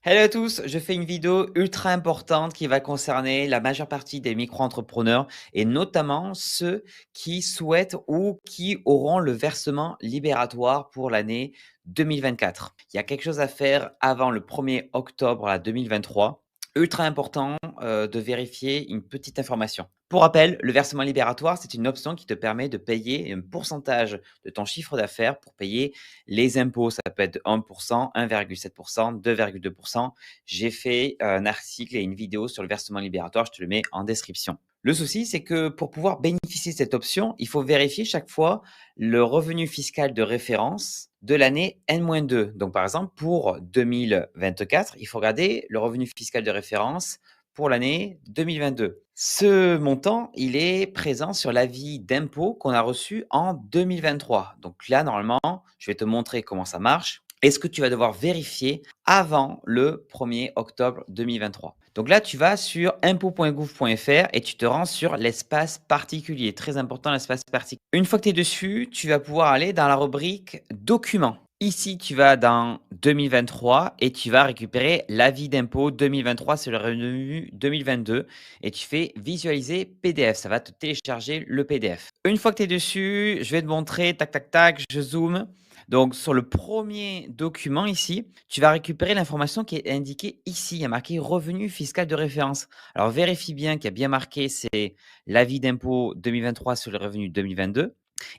Hello à tous, je fais une vidéo ultra importante qui va concerner la majeure partie des micro-entrepreneurs et notamment ceux qui souhaitent ou qui auront le versement libératoire pour l'année 2024. Il y a quelque chose à faire avant le 1er octobre là, 2023. Ultra important de vérifier une petite information. Pour rappel, le versement libératoire, c'est une option qui te permet de payer un pourcentage de ton chiffre d'affaires pour payer les impôts. Ça peut être 1%, 1,7%, 2,2%. J'ai fait un article et une vidéo sur le versement libératoire, je te le mets en description. Le souci, c'est que pour pouvoir bénéficier de cette option, il faut vérifier chaque fois le revenu fiscal de référence de l'année N-2. Donc, par exemple, pour 2024, il faut regarder le revenu fiscal de référence pour l'année 2022. Ce montant, il est présent sur l'avis d'impôt qu'on a reçu en 2023. Donc là, normalement, je vais te montrer comment ça marche et ce que tu vas devoir vérifier avant le 1er octobre 2023. Donc là, tu vas sur impôt.gouv.fr et tu te rends sur l'espace particulier. Très important, l'espace particulier. Une fois que tu es dessus, tu vas pouvoir aller dans la rubrique documents. Ici, tu vas dans 2023 et tu vas récupérer l'avis d'impôt 2023 sur le revenu 2022 et tu fais visualiser PDF. Ça va te télécharger le PDF. Une fois que tu es dessus, je vais te montrer, tac, tac, tac, je zoome. Donc, sur le premier document ici, tu vas récupérer l'information qui est indiquée ici. Il y a marqué revenu fiscal de référence. Alors, vérifie bien qu'il y a bien marqué, c'est l'avis d'impôt 2023 sur le revenu 2022.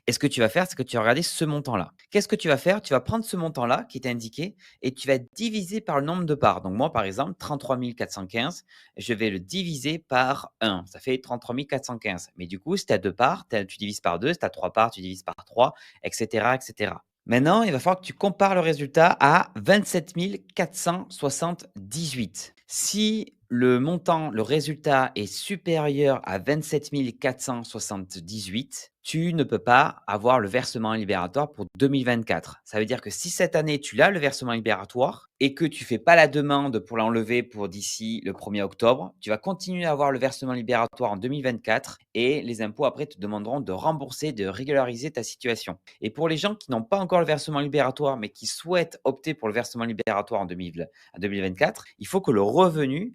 Et ce que tu vas faire, c'est que tu vas regarder ce montant-là. Qu'est-ce que tu vas faire? Tu vas prendre ce montant-là qui est indiqué et tu vas diviser par le nombre de parts. Donc, moi, par exemple, 33 415, je vais le diviser par 1. Ça fait 33 415. Mais du coup, si tu as deux parts, tu divises par 2. Si tu as trois parts, tu divises par 3, etc., etc. Maintenant, il va falloir que tu compares le résultat à 27 478. Si le montant, le résultat est supérieur à 27 478, tu ne peux pas avoir le versement libératoire pour 2024. Ça veut dire que si cette année, tu as le versement libératoire et que tu fais pas la demande pour l'enlever pour d'ici le 1er octobre, tu vas continuer à avoir le versement libératoire en 2024 et les impôts après te demanderont de rembourser, de régulariser ta situation. Et pour les gens qui n'ont pas encore le versement libératoire mais qui souhaitent opter pour le versement libératoire en 2024, il faut que le revenu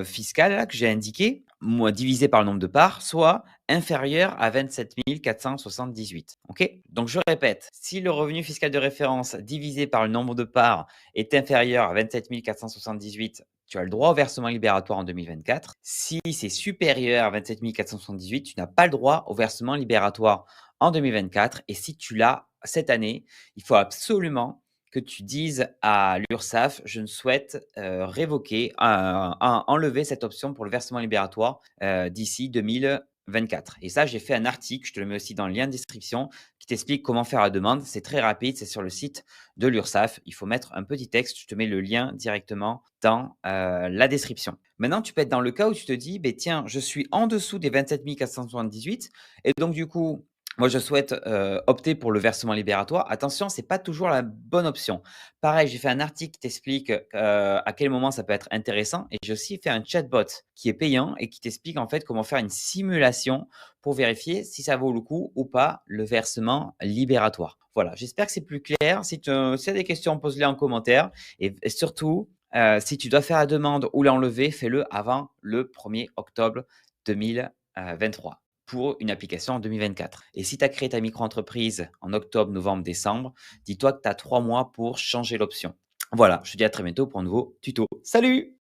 fiscal là, que j'ai indiqué, moi, divisé par le nombre de parts, soit inférieur à 27 478. OK? Donc, je répète, si le revenu fiscal de référence divisé par le nombre de parts est inférieur à 27 478, tu as le droit au versement libératoire en 2024. Si c'est supérieur à 27 478, tu n'as pas le droit au versement libératoire en 2024. Et si tu l'as cette année, il faut absolument que tu dises à l'URSSAF, je ne souhaite révoquer, enlever cette option pour le versement libératoire d'ici 2024. Et ça, j'ai fait un article, je te le mets aussi dans le lien de description, qui t'explique comment faire la demande. C'est très rapide, c'est sur le site de l'URSSAF. Il faut mettre un petit texte, je te mets le lien directement dans la description. Maintenant, tu peux être dans le cas où tu te dis, ben, tiens, je suis en dessous des 27 478 et donc du coup, moi, je souhaite opter pour le versement libératoire. Attention, c'est pas toujours la bonne option. Pareil, j'ai fait un article qui t'explique à quel moment ça peut être intéressant et j'ai aussi fait un chatbot qui est payant et qui t'explique en fait comment faire une simulation pour vérifier si ça vaut le coup ou pas le versement libératoire. Voilà, j'espère que c'est plus clair. Si tu as des questions, pose-les en commentaire et surtout, si tu dois faire la demande ou l'enlever, fais-le avant le 1er octobre 2023 pour une application en 2024. Et si tu as créé ta micro-entreprise en octobre, novembre, décembre, dis-toi que tu as 3 mois pour changer l'option. Voilà, je te dis à très bientôt pour un nouveau tuto. Salut!